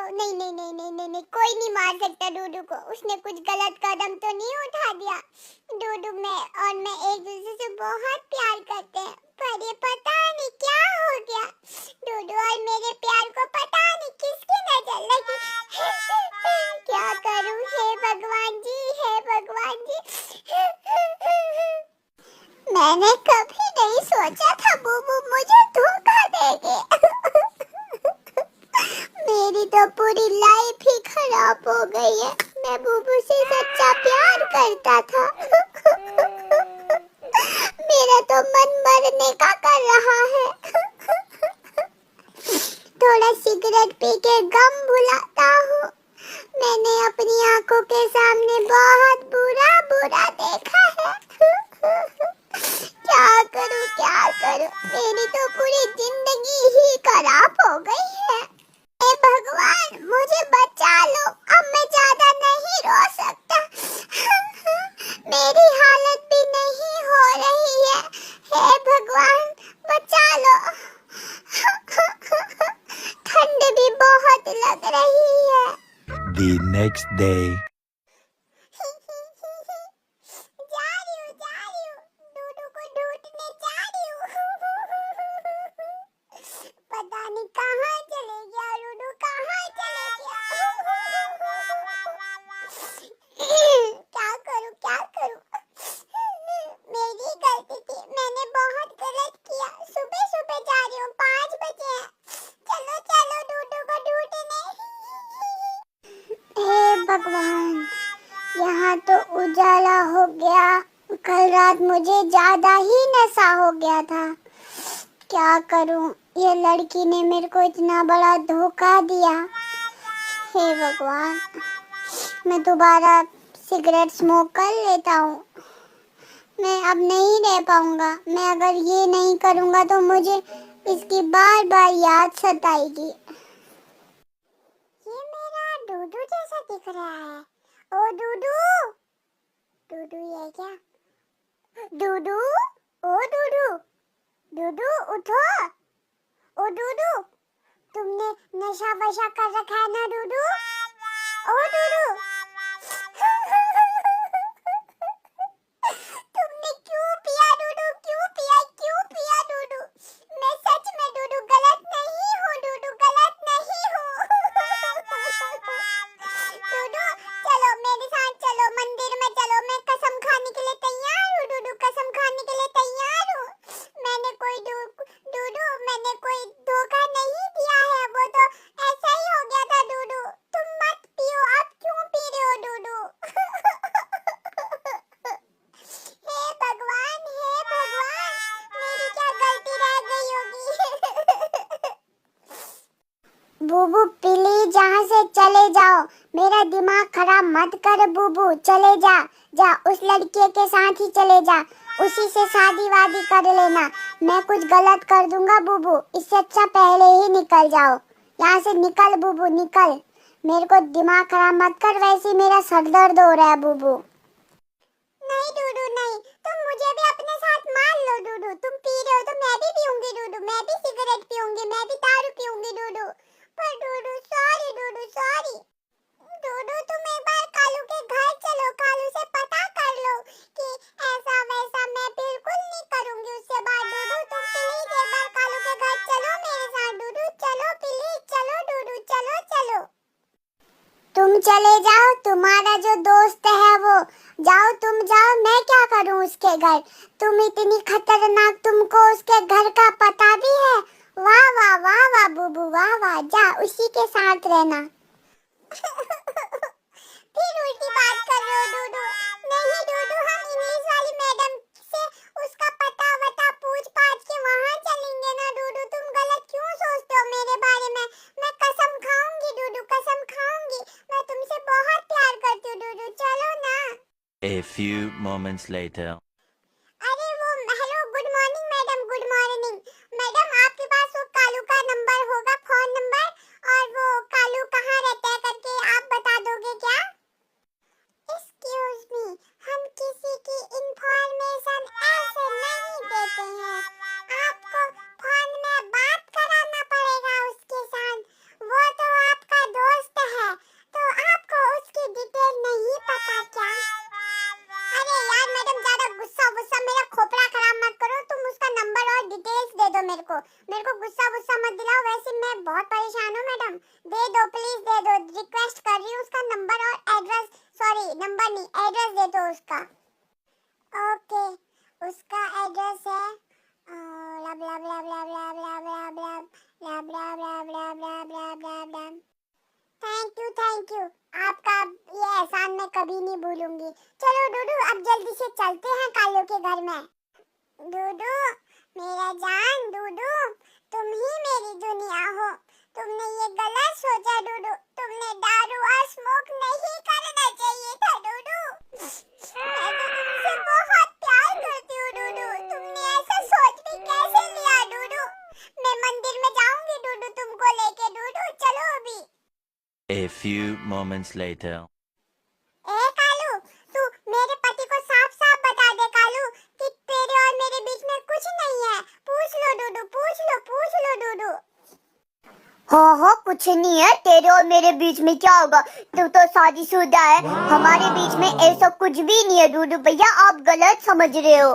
नहीं नहीं नहीं नहीं नहीं नहीं, कोई नहीं मार सकता डूडू को। उसने कुछ गलत कदम तो नहीं उठा दिया। डूडू मैं एक दूसरे से बहुत प्यार करते हैं, पर ये पता नहीं क्या हो गया। डूडू और मेरे प्यार को पता नहीं किसकी नजर लगी। क्या करूं, हे भगवान जी, हे भगवान जी। मैंने कभी नहीं सोचा था बुबू मुझे धोखा देंगे। मेरी तो पूरी लाइफ ही खराब हो गई है। मैं बुबू से सच्चा प्यार करता था। मेरा तो मन मरने का कर रहा है। थोड़ा सिगरेट पी के गम भुलाता हूँ। मैंने अपनी आंखों के सामने बहुत बुरा बुरा देखा है। क्या करूँ क्या करूँ, मेरी तो पूरी जिंदगी ही खराब हो गई है। हे भगवान मुझे बचा लो, अब मैं ज्यादा नहीं रो सकता। मेरी हालत भी नहीं हो रही है। हे भगवान बचा लो। ठंड भी बहुत लग रही है। The next day. जा रही हूँ डूडू को ढूंढने जा रही हूँ। पता नहीं कहाँ चले गया डूडू, कहाँ चले गया। क्या करूँ क्या करूँ, मेरी गलती थी, मैंने बहुत गलत किया। सुबह सुबह जा रही हूँ, 5 बजे हैं। चलो चलो डूडू को ढूंढने। हे भगवान, यहाँ तो उजाला हो गया। कल रात मुझे ज्यादा ही नशा हो गया था। क्या करूं, ये लड़की ने मेरे को इतना बड़ा धोखा दिया। हे भगवान, मैं दोबारा सिगरेट स्मोक कर लेता हूँ। मैं अब नहीं रह पाऊंगा। मैं अगर ये नहीं करूंगा तो मुझे इसकी बार बार याद सताएगी। ये मेरा डूडू जैसा दिख रहा है। ओ डूडू, डूडू ये क्या? डूडू, ओ डूडू, डूडू उठो। ओ डूडू, तुमने नशा वशा कर रखा है ना डूडू? ओ डूडू, तुमने क्यों पिया डूडू, क्यों पिया डूडू? मैं सच में डूडू गलत नहीं हूँ, डूडू गलत नहीं हूँ। डूडू चलो मेरे साथ, चलो मंदिर में चलो, मैं कसम खाने के लिए तैयार हूँ डूडू, कसम खाने के लिए तैयार हूँ। मैंने कोई डूडू मैंने कोई धोखा नहीं दिया है, वो तो ऐसा ही हो गया था डूडू। तुम मत पियो, अब क्यों पी रहे हो डूडू? हे भगवान, मेरी क्या गलती रह गई होगी? बुबू प्लीज यहाँ से चले जाओ, मेरा दिमाग खराब मत कर बुबू। चले जा, जा उस लड़के के साथ ही चले जा, उसी से शादी वादी कर लेना। मैं कुछ गलत कर दूंगा बुबू, इससे अच्छा पहले ही निकल जाओ यहाँ से। निकल बुबू निकल, मेरे को दिमाग खराब मत कर, वैसे मेरा सर दर्द हो रहा है बुबू। नहीं डूडू नहीं, तुम मुझे भी अपने साथ मान लो डूडू। तुम पी रहे हो तो मैं भी पीऊंगी डूडू, मैं भी सिगरेट पीऊंगी, मैं भी दारू पीऊंगी डूडू। पर डूडू सॉरी डूडू, सॉरी डूडू। तुम एक बार कालू के घर चलो, कालू से पता कर लो कि ऐसा वैसा। मैं बिल्कुल नहीं करूंगी उससे बात डूडू। तुम प्लीज एक बार कालू के घर चलो मेरे साथ डूडू, चलो प्लीज, चलो डूडू, चलो चलो। तुम चले जाओ, तुम्हारा जो दोस्त है वो, जाओ तुम जाओ, मैं क्या करूं उसके घर? तुम इतनी खतरनाक, तुमको उसके घर का पता भी है? वाह वाह वाह वाह बुबू, वाह वाह, जा उसी के साथ रहना। फिर उल्टी बात कर रहे हो डूडू। नहीं डूडू, हम इंग्लिश वाली मैडम से उसका पता वता पूछ पाछ के वहाँ चलेंगे ना डूडू। तुम गलत क्यों सोचते हो मेरे बारे में? मैं कसम खाऊंगी डूडू, कसम खाऊंगी। मैं तुमसे बहुत प्यार करती हूँ डूडू, चलो ना। A few moments later. अरे वो, hello, good morning madam, good morning madam. आपके पास वो कालू का नंबर होगा, फोन नंबर, और वो कालू कहाँ रहता है करके आप बता दोगे क्या? एक्सक्यूज मी, हम किसी की इंफॉर्मेशन ऐसे नहीं देते हैं। आपको फोन में बात कराना पड़ेगा उसके साथ। वो तो आपका दोस्त मत दिलाओ, वैसे मैं बहुत परेशान हूँ मैडम। दे दो प्लीज, दे दो, रिक्वेस्ट कर रही हूँ। उसका नंबर और एड्रेस, सॉरी नंबर नहीं, एड्रेस दे दो उसका। ओके, उसका एड्रेस है लब लब लब लब लब लब लब लब लब लब लब लब लब लब लब। थैंक यू, आपका ये एहसान मैं कभी नहीं भूलूंगी। चलो डूडू, अब जल्दी से चलते हैं कालू के घर में। डूडू मेरा जान, डूडू तुम ही मेरी दुनिया हो। तुमने ये गलत सोचा डूडू, तुमने दारू और स्मोक नहीं करना चाहिए था डूडू। मैं तो तुमसे बहुत प्यार करती हूँ डूडू, तुमने ऐसा सोच भी कैसे लिया डूडू। मैं मंदिर में जाऊंगी डूडू तुमको लेके। डूडू चलो अभी। A few moments later. ए कालू, तू मेरे पति को साफ साफ बता दे कालू कि तेरे और मेरे बीच में कुछ नहीं है। पूछ लो डूडू, पूछ लो डूडू। हाँ, कुछ नहीं है। तेरे और मेरे बीच में क्या होगा? तू तो शादीशुदा है, हमारे बीच में ऐसा कुछ भी नहीं है। डूडू भैया आप गलत समझ रहे हो।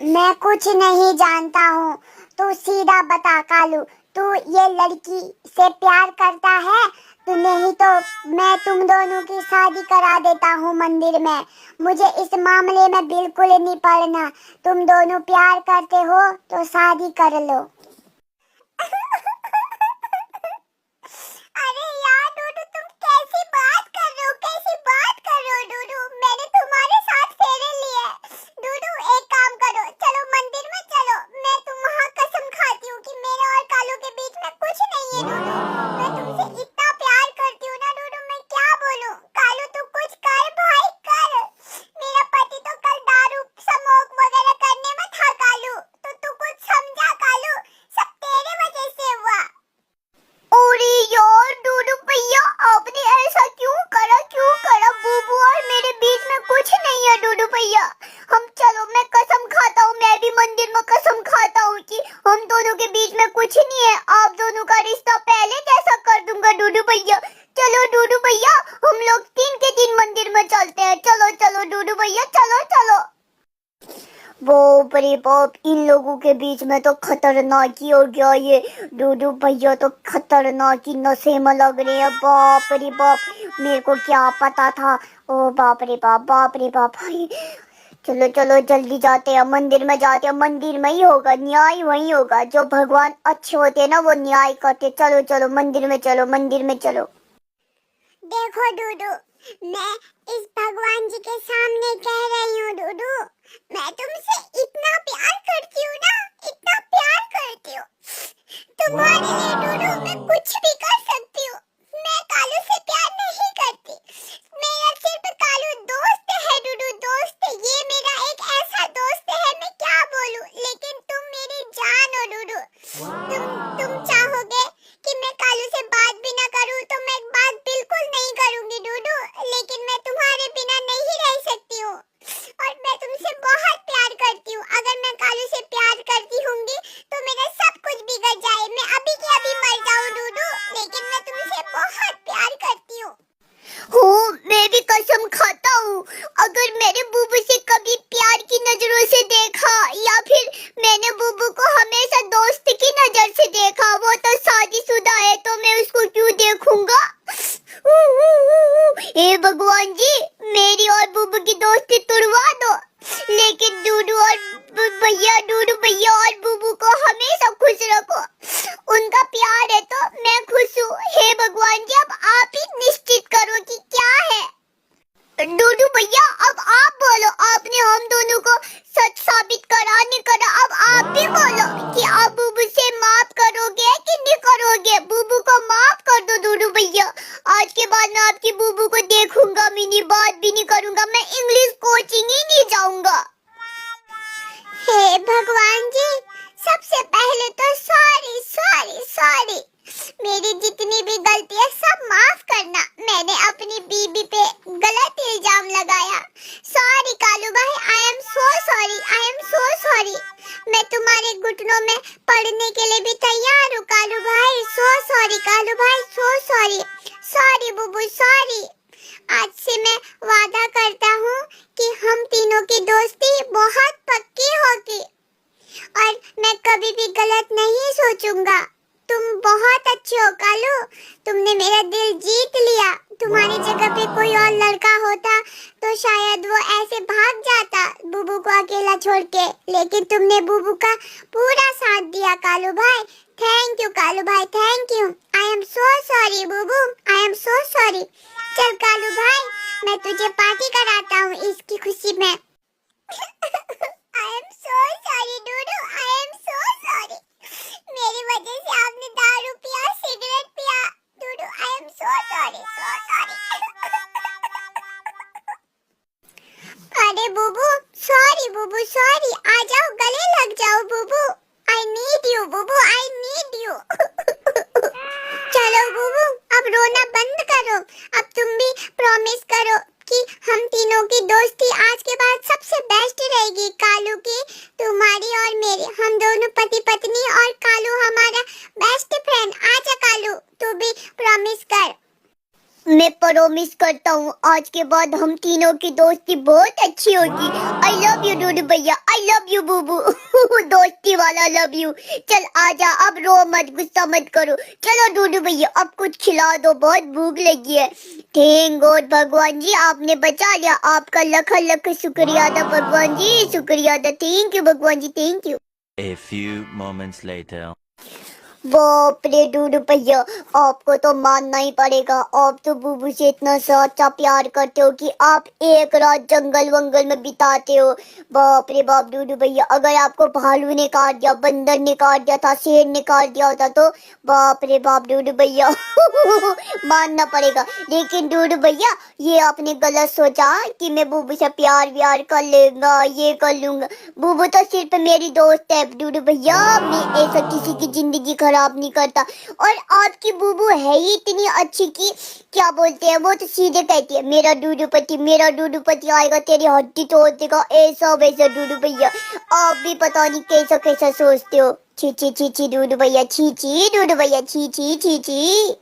मैं कुछ नहीं जानता हूँ, तू सीधा बता कालू, तू ये लड़की से प्यार करता है? तू नहीं तो मैं तुम दोनों की शादी करा देता हूँ मंदिर में। मुझे इस मामले में बिल्कुल नहीं पड़ना। तुम दोनों प्यार करते हो तो शादी कर लो। अरे यार डूडू, तुम कैसी बात कर रहे हो, कैसी बात कर रहे हो डूडू? मैंने तुम्हारे साथ फेरे लिए। डूडू एक काम करो, चलो मंदिर में चलो। मैं तुम्हारा कसम खाती हूँ कि मेरे और कालू के बीच में कुछ नहीं है डूडू। मैं तुमसे इतना प्यार करती हूँ ना डूडू, मैं क्या बोलूँ। कालू तू कुछ कर भाई, कर। मेरा पति तो कल दारू स्मोक वगैरह करने में था कालू, तो तू कुछ समझा कालू, सब तेरे वजह से हुआ। अरे यार डूडू भैया आपने ऐसा क्यों करा? बुबू और मेरे बीच में कुछ नहीं है डूडू भैया। हम चलो, मैं कसम खाता हूँ, मैं भी मंदिर में कसम खाता हूँ कि हम दोनों के बीच में कुछ नहीं है। आप दोनों का रिश्ता पहले जैसा कर दूंगा डूडू भैया। चलो डूडू भैया, हम लोग 3 के 3 मंदिर में चलते हैं। चलो डूडू भैया, चलो। बाप रे बाप, इन लोगों के बीच में तो खतरनाक ही हो गया। ये डूडू भैया तो खतरनाक ही नशे में लग रहे हैं। बाप रे बाप, मेरे को क्या पता था। ओ बाप रे बाप। चलो जल्दी जाते हैं, मंदिर में जाते हैं। मंदिर में ही होगा न्याय, वही होगा। जो भगवान अच्छे होते हैं ना वो न्याय करते। चलो मंदिर में चलो। देखो डूडू, मैं इस भगवान जी के सामने कह रही हूँ डूडू, मैं तुमसे इतना प्यार करती हूँ ना, इतना प्यार करती हूँ। तुम्हारे लिए डूडू मैं कुछ भी कर सकती हूँ। मैं कालू से प्यार नहीं करती। मेरा सिर्फ कालू दोस्त है डूडू, दोस्त। ये मेरा एक ऐसा दोस्त है, मैं क्या बोलूँ। लेकिन तुम मेरी जान हो डूडू। तुम चाहोगे कि मैं कालू से बात भी ना करूँ तो मैं बात बिल्कुल नहीं करूँगी डूडू, लेकिन मैं तुम्हारे बिना नहीं रह सकती हूँ। और मैं तुमसे बहुत प्यार करती हूँ। अगर मैं कालू से प्यार करती होंगी तो मेरा सब कुछ बिगड़ जाए, मैं अभी के अभी मर जाऊँ डूडू, लेकिन मैं तुमसे बहुत प्यार करती हूँ। मैं भी कसम खाता हूँ, अगर मैंने बुबू से कभी प्यार की नजरों से देखा या फिर मैंने बुबू को हमेशा दोस्त की नजर से देखा, वो तो शादीशुदा है तो मैं उसको क्यों देखूंगा। हे भगवान जी, मेरी और बुबू की दोस्ती तुड़वा दो, लेकिन डूडू भैया और बुबू को हमेशा खुश रखो। उनका प्यार है तो मैं खुश हूँ। हे भगवान जी, अब आप ही निश्चित करो कि क्या है। डूडू भैया अब आप बोलो, आपने हम दोनों को सच साबित करा नहीं करा, अब आप भी बोलो कि आप बुबू से माफ करोगे कि नहीं करोगे। बुबू को माफ कर दो डूडू भैया, आज के बाद मैं आपकी बुबू को देखूंगा भी नहीं, बात भी नहीं करूंगा, मैं इंग्लिश कोचिंग ही नहीं जाऊंगा। हे भगवान जी, सबसे पहले तो सॉरी। मेरी जितनी भी गलती है सब माफ करना। मैंने अपनी बीबी पे गलत इल्जाम लगाया। सॉरी कालू भाई, आई एम सो सॉरी। मैं तुम्हारे घुटनों में पड़ने के लिए भी तैयार हूँ कालू भाई। सो सॉरी कालू भाई, सो सॉरी बुबू, सॉरी। आज से मैं वादा करता हूँ कि हम तीनों की दोस्ती बहुत पक्की होगी। और मैं कभी भी गलत नहीं सोचूंगा। तुम बहुत अच्छे हो कालू, तुमने मेरा दिल जीत लिया। तुम्हारी जगह पे कोई और लड़का होता तो शायद वो ऐसे भाग जाता बुबू को अकेला छोड़ के, लेकिन तुमने बुबू का पूरा साथ दिया कालू भाई। थैंक यू कालू भाई, thank you. I am so sorry Bubu, I am so sorry. चल कालू भाई, मैं तुझे पार्टी कराता हूँ इसकी खुशी में। I am so sorry Dudu, I am so sorry। मेरी वजह से आपने दारू पिया, सिगरेट पिया। डूडू I am so sorry, so sorry। अरे बुबू सॉरी, बुबू सॉरी। आ जाओ, गले लग जाओ बुबू। I need you बुबू, I need you। चलो बुबू अब रोना बंद करो। अब तुम भी प्रॉमिस करो कि हम तीनों की दोस्ती आज के बाद सबसे बेस्ट रहेगी। कालू की, तुम्हारी और मेरी, हम दोनों पति पत्नी, और कालू हमारा बेस्ट फ्रेंड। आजा कालू, तू भी प्रॉमिस कर। मैं प्रॉमिस करता हूँ आज के बाद हम तीनों की दोस्ती बहुत अच्छी होगी। आई लव यू डूडू भैया, आई लव यू बुबू। दोस्ती वाला लव यू। चल आजा, अब रो मत, गुस्सा मत करो। चलो डूडू भैया अब कुछ खिला दो, बहुत भूख लगी है। थैंक गॉड भगवान जी, आपने बचा लिया। आपका लख लख शुक्रिया था भगवान जी, शुक्रिया था। थैंक यू भगवान जी, thank you. A few moments later. बाप रे डूडू भैया, आपको तो मानना ही पड़ेगा। आप तो बुबू से इतना सच्चा प्यार करते हो कि आप एक रात जंगल वंगल में बिताते हो। बाप रे बाप डूडू भैया, अगर आपको भालू ने काट दिया, बंदर ने काट दिया था, शेर ने काट दिया होता तो बाप रे बाप डूडू भैया मानना पड़ेगा। लेकिन डूडू भैया ये आपने गलत सोचा कि मैं बुबू से प्यार व्यार कर लेगा, ये कर लूंगा। बुबू तो सिर्फ मेरी दोस्त है डूडू भैया, मैं ऐसा किसी की जिंदगी खराब नहीं करता। और आपकी बुबू है ही इतनी अच्छी कि क्या बोलते हैं, वो तो सीधे कहती है मेरा डूडू पति आएगा तेरी हड्डी तोड़ देगा, ऐसा वैसा। डूडू भैया आप भी पता नहीं कैसा कैसा सोचते हो। छी छी छी छी डूडू भैया, छी छी डूडू भैया, छी छी छी छी।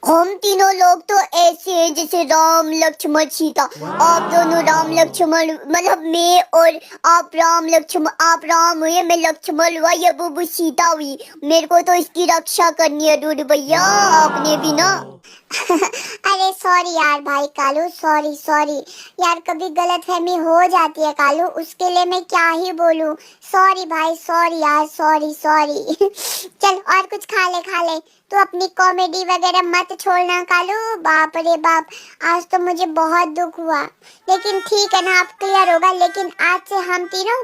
हम तीनों लोग तो ऐसे हैं जैसे राम लक्ष्मण सीता। आप दोनों राम लक्ष्मण, मतलब मैं और आप राम लक्ष्मण, आप राम हुए, मैं लक्ष्मण हुआ, ये बुबू सीता हुई। मेरे को तो इसकी रक्षा करनी है डूडू भैया, आपने भी ना। अरे सॉरी यार भाई कालू, सॉरी सॉरी यार, कभी गलतफहमी हो जाती है कालू, उसके लिए मैं क्या ही बोलूं। सॉरी भाई, सॉरी यार, सॉरी सॉरी। चल और कुछ खा ले। तू अपनी कॉमेडी वगैरह मत छोड़ना कालू। बाप रे बाप, आज तो मुझे बहुत दुख हुआ, लेकिन ठीक है ना, अब क्लियर होगा। लेकिन आज से हम तीनों